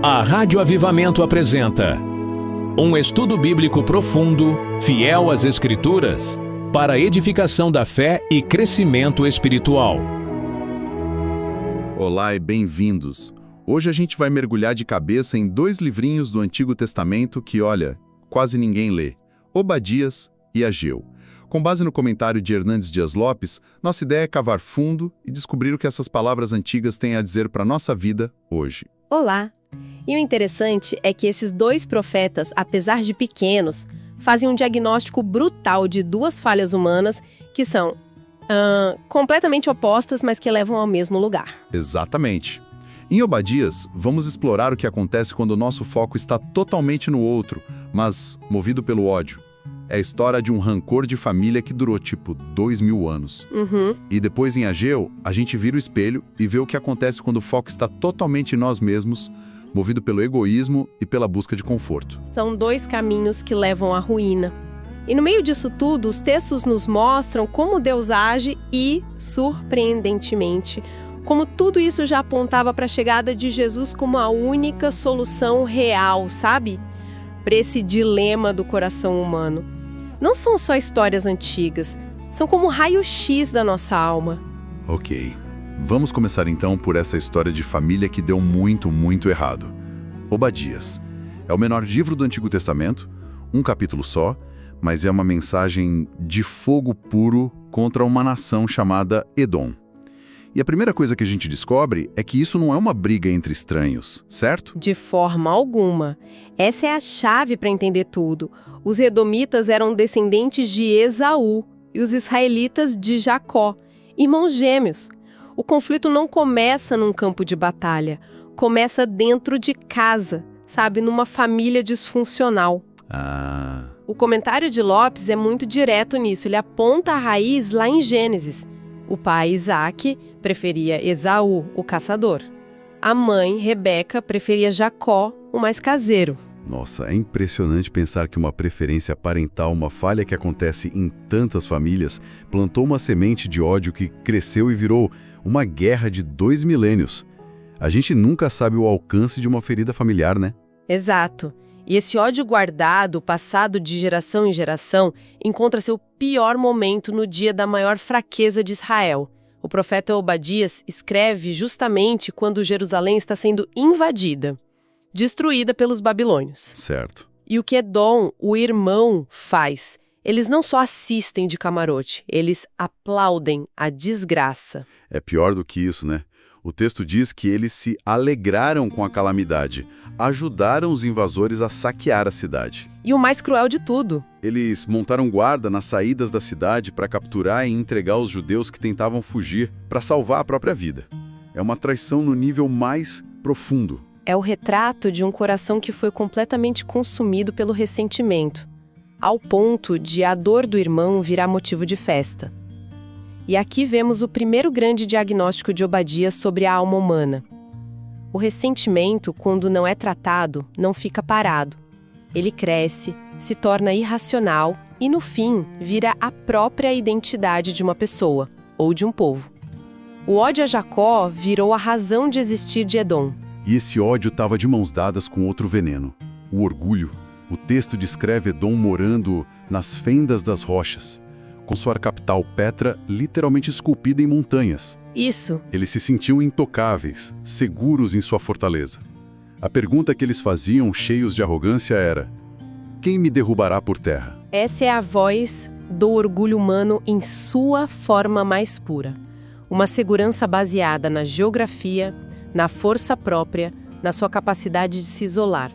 A Rádio Avivamento apresenta um estudo bíblico profundo, fiel às Escrituras, para a edificação da fé e crescimento espiritual. Olá e bem-vindos! Hoje a gente vai mergulhar de cabeça em dois livrinhos do Antigo Testamento que, olha, quase ninguém lê: Obadias e Ageu. Com base no comentário de Hernandes Dias Lopes, nossa ideia é cavar fundo e descobrir o que essas palavras antigas têm a dizer para a nossa vida hoje. Olá! E o interessante é que esses dois profetas, apesar de pequenos, fazem um diagnóstico brutal de duas falhas humanas que são completamente opostas, mas que levam ao mesmo lugar. Exatamente. Em Obadias, vamos explorar o que acontece quando o nosso foco está totalmente no outro, mas movido pelo ódio. É a história de um rancor de família que durou, 2000 anos. E depois, em Ageu, a gente vira o espelho e vê o que acontece quando o foco está totalmente em nós mesmos, movido pelo egoísmo e pela busca de conforto. São dois caminhos que levam à ruína. E no meio disso tudo, os textos nos mostram como Deus age e, surpreendentemente, como tudo isso já apontava para a chegada de Jesus como a única solução real, sabe? Para esse dilema do coração humano. Não são só histórias antigas, são como um raio-x da nossa alma. Ok, vamos começar então por essa história de família que deu muito errado. Obadias. É o menor livro do Antigo Testamento, um capítulo só, mas é uma mensagem de fogo puro contra uma nação chamada Edom. E a primeira coisa que a gente descobre é que isso não é uma briga entre estranhos, certo? De forma alguma. Essa é a chave para entender tudo. Os edomitas eram descendentes de Esaú e os israelitas de Jacó, irmãos gêmeos. O conflito não começa num campo de batalha, começa dentro de casa, sabe, numa família disfuncional. O comentário de Lopes é muito direto nisso, ele aponta a raiz lá em Gênesis. O pai, Isaac, preferia Esaú, o caçador. A mãe, Rebeca, preferia Jacó, o mais caseiro. Nossa, é impressionante pensar que uma preferência parental, uma falha que acontece em tantas famílias, plantou uma semente de ódio que cresceu e virou uma guerra de 2 milênios. A gente nunca sabe o alcance de uma ferida familiar, né? Exato. E esse ódio guardado, passado de geração em geração, encontra seu pior momento no dia da maior fraqueza de Israel. O profeta Obadias escreve justamente quando Jerusalém está sendo invadida, destruída pelos babilônios. Certo. E o que Edom, o irmão, faz? Eles não só assistem de camarote, eles aplaudem a desgraça. É pior do que isso, né? O texto diz que eles se alegraram com a calamidade, ajudaram os invasores a saquear a cidade. E o mais cruel de tudo: eles montaram guarda nas saídas da cidade para capturar e entregar os judeus que tentavam fugir, para salvar a própria vida. É uma traição no nível mais profundo. É o retrato de um coração que foi completamente consumido pelo ressentimento, ao ponto de a dor do irmão virar motivo de festa. E aqui vemos o primeiro grande diagnóstico de Obadias sobre a alma humana. O ressentimento, quando não é tratado, não fica parado. Ele cresce, se torna irracional e, no fim, vira a própria identidade de uma pessoa, ou de um povo. O ódio a Jacó virou a razão de existir de Edom. E esse ódio estava de mãos dadas com outro veneno, o orgulho. O texto descreve Edom morando nas fendas das rochas, com sua capital Petra literalmente esculpida em montanhas. Isso. Eles se sentiam intocáveis, seguros em sua fortaleza. A pergunta que eles faziam, cheios de arrogância, era: quem me derrubará por terra? Essa é a voz do orgulho humano em sua forma mais pura. Uma segurança baseada na geografia, na força própria, na sua capacidade de se isolar.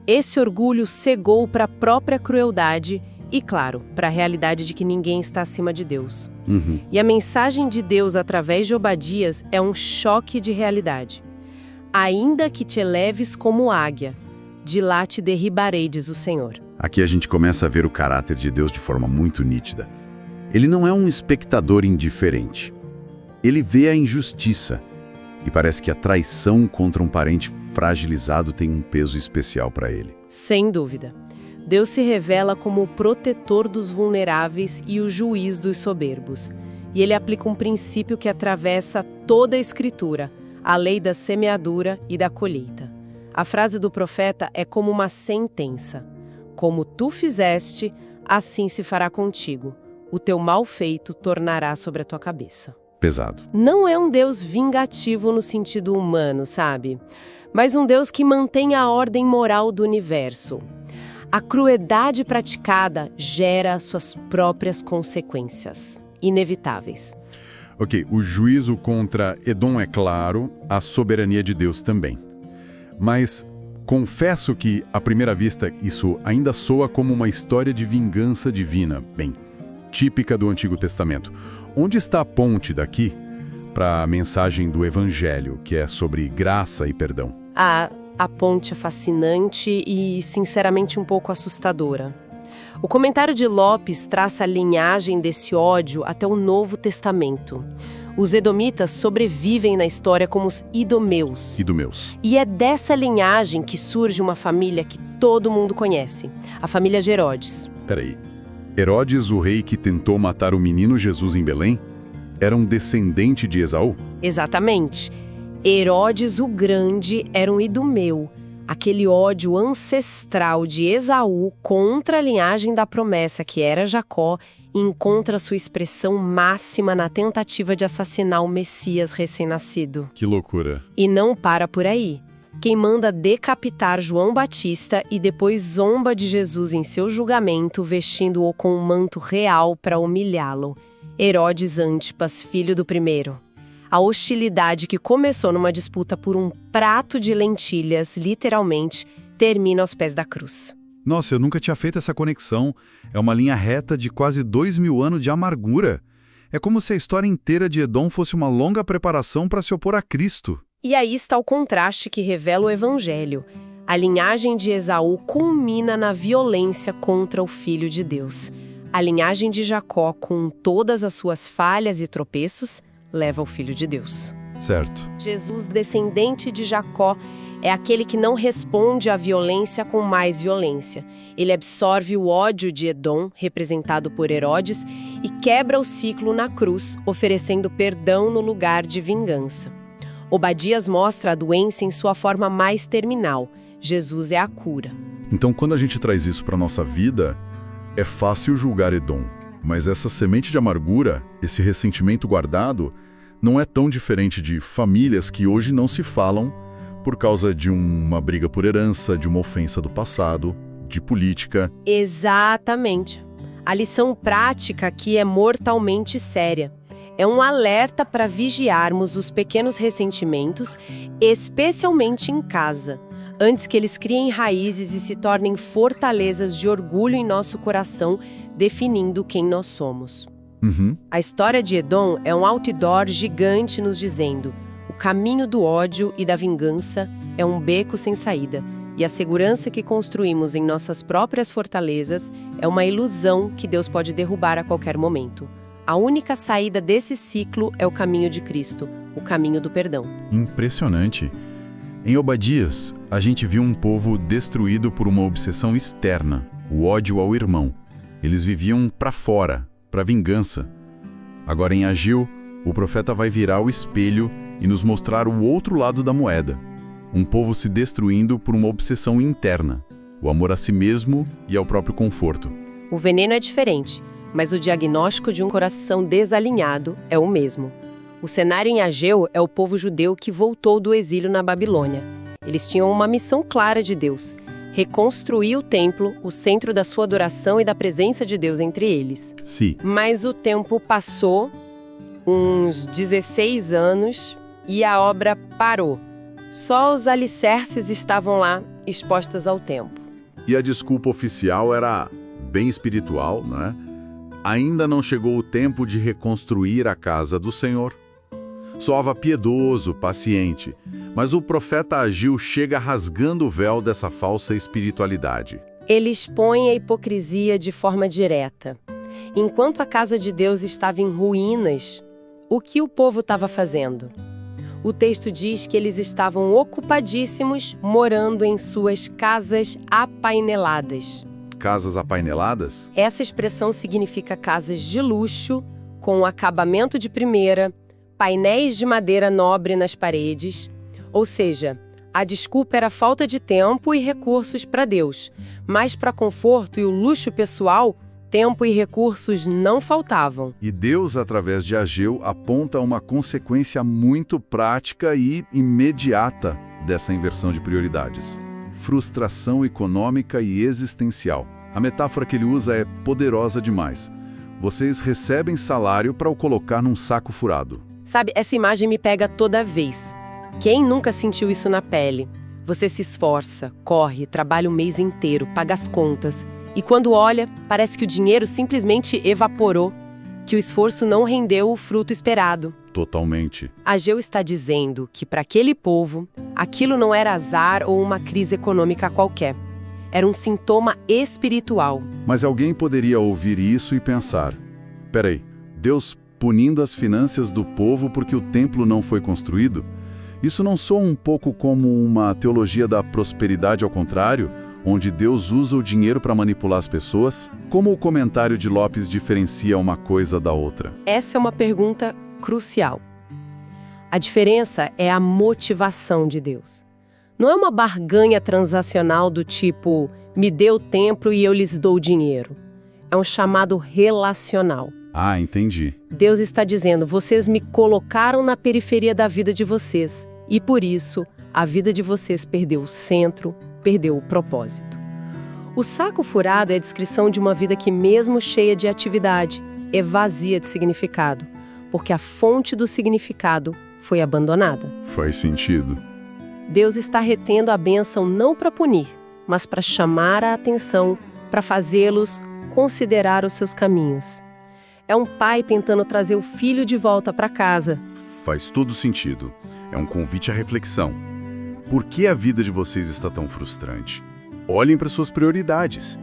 Esse orgulho cegou para a própria crueldade e, claro, para a realidade de que ninguém está acima de Deus. E a mensagem de Deus através de Obadias é um choque de realidade. Ainda que te eleves como águia, de lá te derribarei, diz o Senhor. Aqui a gente começa a ver o caráter de Deus de forma muito nítida. Ele não é um espectador indiferente. Ele vê a injustiça. E parece que a traição contra um parente fragilizado tem um peso especial para ele. Sem dúvida. Deus se revela como o protetor dos vulneráveis e o juiz dos soberbos. E ele aplica um princípio que atravessa toda a Escritura, a lei da semeadura e da colheita. A frase do profeta é como uma sentença. Como tu fizeste, assim se fará contigo. O teu mal feito tornará sobre a tua cabeça. Pesado. Não é um Deus vingativo no sentido humano, sabe? Mas um Deus que mantém a ordem moral do universo. A crueldade praticada gera suas próprias consequências, inevitáveis. Ok, o juízo contra Edom é claro, a soberania de Deus também. Mas confesso que, à primeira vista, isso ainda soa como uma história de vingança divina, bem, típica do Antigo Testamento. Onde está a ponte daqui para a mensagem do Evangelho, que é sobre graça e perdão? A ponte é fascinante e, sinceramente, um pouco assustadora. O comentário de Lopes traça a linhagem desse ódio até o Novo Testamento. Os edomitas sobrevivem na história como os idomeus. Idumeus. E é dessa linhagem que surge uma família que todo mundo conhece, a família de Herodes. Peraí, Herodes, o rei que tentou matar o menino Jesus em Belém, era um descendente de Esaú? Exatamente. Herodes o Grande era um idumeu, aquele ódio ancestral de Esaú contra a linhagem da promessa que era Jacó, encontra sua expressão máxima na tentativa de assassinar o Messias recém-nascido. Que loucura. E não para por aí. Quem manda decapitar João Batista e depois zomba de Jesus em seu julgamento, vestindo-o com um manto real para humilhá-lo. Herodes Antipas, filho do primeiro. A hostilidade que começou numa disputa por um prato de lentilhas, literalmente, termina aos pés da cruz. Nossa, eu nunca tinha feito essa conexão. É uma linha reta de quase 2000 anos de amargura. É como se a história inteira de Edom fosse uma longa preparação para se opor a Cristo. E aí está o contraste que revela o Evangelho. A linhagem de Esaú culmina na violência contra o Filho de Deus. A linhagem de Jacó, com todas as suas falhas e tropeços, leva o Filho de Deus. Certo. Jesus, descendente de Jacó, é aquele que não responde à violência com mais violência. Ele absorve o ódio de Edom, representado por Herodes, e quebra o ciclo na cruz, oferecendo perdão no lugar de vingança. Obadias mostra a doença em sua forma mais terminal. Jesus é a cura. Então, quando a gente traz isso para a nossa vida, é fácil julgar Edom. Mas essa semente de amargura, esse ressentimento guardado, não é tão diferente de famílias que hoje não se falam por causa de uma briga por herança, de uma ofensa do passado, de política. Exatamente. A lição prática aqui é mortalmente séria. É um alerta para vigiarmos os pequenos ressentimentos, especialmente em casa, antes que eles criem raízes e se tornem fortalezas de orgulho em nosso coração, definindo quem nós somos. A história de Edom é um outdoor gigante nos dizendo: o caminho do ódio e da vingança é um beco sem saída, e a segurança que construímos em nossas próprias fortalezas é uma ilusão que Deus pode derrubar a qualquer momento. A única saída desse ciclo é o caminho de Cristo, o caminho do perdão. Impressionante. Em Obadias, a gente viu um povo destruído por uma obsessão externa, o ódio ao irmão. Eles viviam para fora, para vingança. Agora em Ageu, o profeta vai virar o espelho e nos mostrar o outro lado da moeda. Um povo se destruindo por uma obsessão interna, o amor a si mesmo e ao próprio conforto. O veneno é diferente, mas o diagnóstico de um coração desalinhado é o mesmo. O cenário em Ageu é o povo judeu que voltou do exílio na Babilônia. Eles tinham uma missão clara de Deus: reconstruir o templo, o centro da sua adoração e da presença de Deus entre eles. Sim. Mas o tempo passou, uns 16 anos, e a obra parou. Só os alicerces estavam lá, expostos ao tempo. E a desculpa oficial era bem espiritual, né? Ainda não chegou o tempo de reconstruir a casa do Senhor. Soava piedoso, paciente, mas o profeta Ageu chega rasgando o véu dessa falsa espiritualidade. Ele expõe a hipocrisia de forma direta. Enquanto a casa de Deus estava em ruínas, o que o povo estava fazendo? O texto diz que eles estavam ocupadíssimos morando em suas casas apaineladas. Casas apaineladas? Essa expressão significa casas de luxo, com acabamento de primeira, painéis de madeira nobre nas paredes, ou seja, A desculpa era falta de tempo e recursos para Deus, mas para conforto e o luxo pessoal, tempo e recursos não faltavam. E Deus, através de Ageu, aponta uma consequência muito prática e imediata dessa inversão de prioridades: frustração econômica e existencial. A metáfora que ele usa é poderosa demais. Vocês recebem salário para o colocar num saco furado. Sabe, essa imagem me pega toda vez. Quem nunca sentiu isso na pele? Você se esforça, corre, trabalha o mês inteiro, paga as contas. E quando olha, parece que o dinheiro simplesmente evaporou, que o esforço não rendeu o fruto esperado. Totalmente. Ageu está dizendo que para aquele povo, aquilo não era azar ou uma crise econômica qualquer. Era um sintoma espiritual. Mas alguém poderia ouvir isso e pensar: peraí, Deus punindo as finanças do povo porque o templo não foi construído? Isso não soa um pouco como uma teologia da prosperidade ao contrário, onde Deus usa o dinheiro para manipular as pessoas? Como o comentário de Lopes diferencia uma coisa da outra? Essa é uma pergunta crucial. A diferença é a motivação de Deus. Não é uma barganha transacional do tipo, me dê o templo e eu lhes dou o dinheiro. É um chamado relacional. Ah, entendi. Deus está dizendo, vocês me colocaram na periferia da vida de vocês, e por isso a vida de vocês perdeu o centro, perdeu o propósito. O saco furado é a descrição de uma vida que, mesmo cheia de atividade, é vazia de significado, porque a fonte do significado foi abandonada. Faz sentido. Deus está retendo a bênção não para punir, mas para chamar a atenção, para fazê-los considerar os seus caminhos. É um pai tentando trazer o filho de volta para casa. Faz todo sentido. É um convite à reflexão. Por que a vida de vocês está tão frustrante? Olhem para suas prioridades.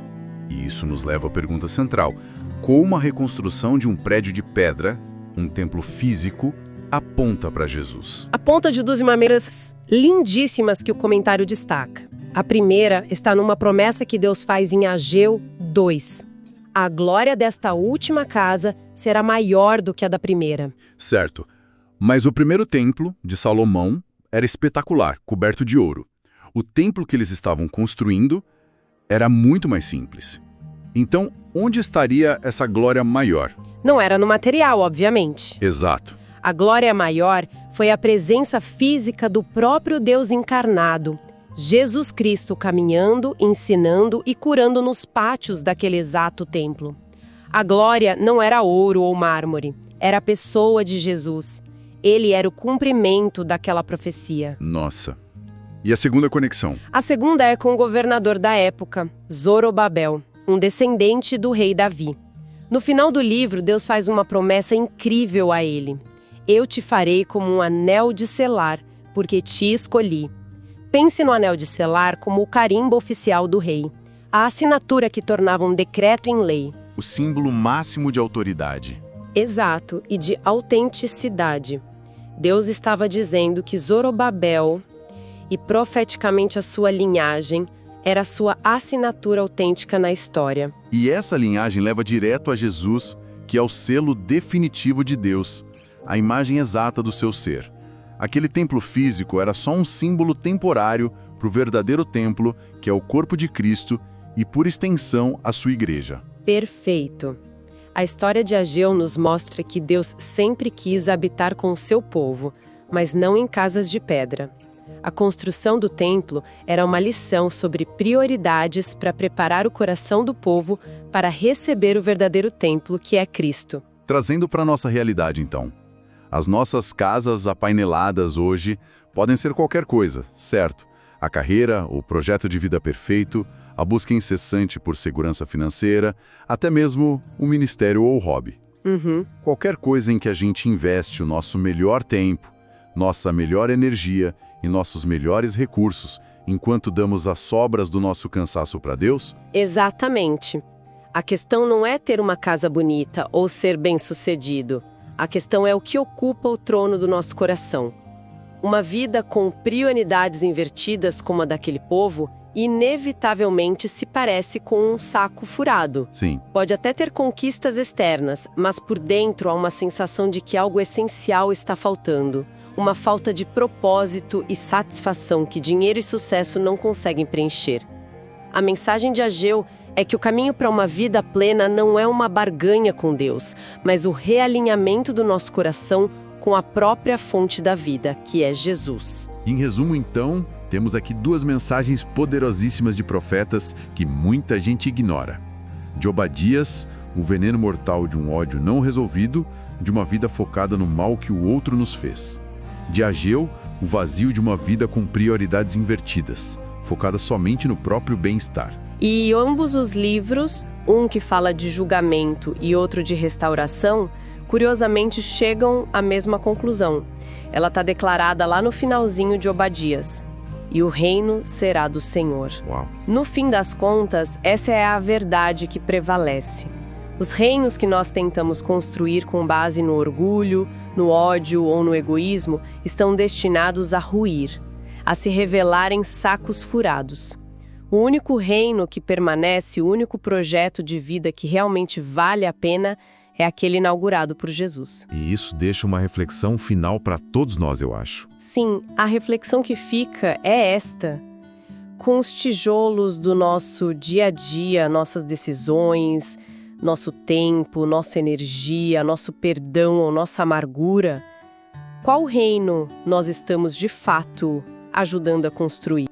E isso nos leva à pergunta central: como a reconstrução de um prédio de pedra, um templo físico, aponta para Jesus? Aponta de duas maneiras lindíssimas que o comentário destaca. A primeira está numa promessa que Deus faz em Ageu 2. A glória desta última casa será maior do que a da primeira. Certo. Mas o primeiro templo, de Salomão, era espetacular, coberto de ouro. O templo que eles estavam construindo era muito mais simples. Então, onde estaria essa glória maior? Não era no material, obviamente. Exato. A glória maior foi a presença física do próprio Deus encarnado, Jesus Cristo caminhando, ensinando e curando nos pátios daquele exato templo. A glória não era ouro ou mármore, era a pessoa de Jesus. Ele era o cumprimento daquela profecia. Nossa. E a segunda conexão? A segunda é com o governador da época, Zorobabel, um descendente do rei Davi. No final do livro, Deus faz uma promessa incrível a ele. Eu te farei como um anel de selar, porque te escolhi. Pense no anel de selar como o carimbo oficial do rei, a assinatura que tornava um decreto em lei. O símbolo máximo de autoridade. Exato, e de autenticidade. Deus estava dizendo que Zorobabel, e profeticamente a sua linhagem, era a sua assinatura autêntica na história. E essa linhagem leva direto a Jesus, que é o selo definitivo de Deus, a imagem exata do seu ser. Aquele templo físico era só um símbolo temporário para o verdadeiro templo, que é o corpo de Cristo e, por extensão, a sua igreja. Perfeito. A história de Ageu nos mostra que Deus sempre quis habitar com o seu povo, mas não em casas de pedra. A construção do templo era uma lição sobre prioridades para preparar o coração do povo para receber o verdadeiro templo, que é Cristo. Trazendo para a nossa realidade, então. As nossas casas apaineladas hoje podem ser qualquer coisa, certo? A carreira, o projeto de vida perfeito, a busca incessante por segurança financeira, até mesmo o ministério ou o hobby. Qualquer coisa em que a gente investe o nosso melhor tempo, nossa melhor energia e nossos melhores recursos, enquanto damos as sobras do nosso cansaço para Deus? Exatamente. A questão não é ter uma casa bonita ou ser bem-sucedido. A questão é o que ocupa o trono do nosso coração. Uma vida com prioridades invertidas como a daquele povo, inevitavelmente se parece com um saco furado. Sim. Pode até ter conquistas externas, mas por dentro há uma sensação de que algo essencial está faltando. uma falta de propósito e satisfação que dinheiro e sucesso não conseguem preencher. A mensagem de Ageu é que o caminho para uma vida plena não é uma barganha com Deus, mas o realinhamento do nosso coração com a própria fonte da vida, que é Jesus. Em resumo, então, temos aqui duas mensagens poderosíssimas de profetas que muita gente ignora. De Obadias, o veneno mortal de um ódio não resolvido, de uma vida focada no mal que o outro nos fez. De Ageu, o vazio de uma vida com prioridades invertidas, focada somente no próprio bem-estar. E ambos os livros, um que fala de julgamento e outro de restauração, curiosamente chegam à mesma conclusão. Ela está declarada lá no finalzinho de Obadias. E o reino será do Senhor. Uau. No fim das contas, essa é a verdade que prevalece. Os reinos que nós tentamos construir com base no orgulho, no ódio ou no egoísmo estão destinados a ruir, a se revelar em sacos furados. O único reino que permanece, o único projeto de vida que realmente vale a pena é aquele inaugurado por Jesus. E isso deixa uma reflexão final para todos nós, eu acho. Sim, a reflexão que fica é esta. Com os tijolos do nosso dia a dia, nossas decisões, nosso tempo, nossa energia, nosso perdão ou nossa amargura, qual reino nós estamos de fato ajudando a construir?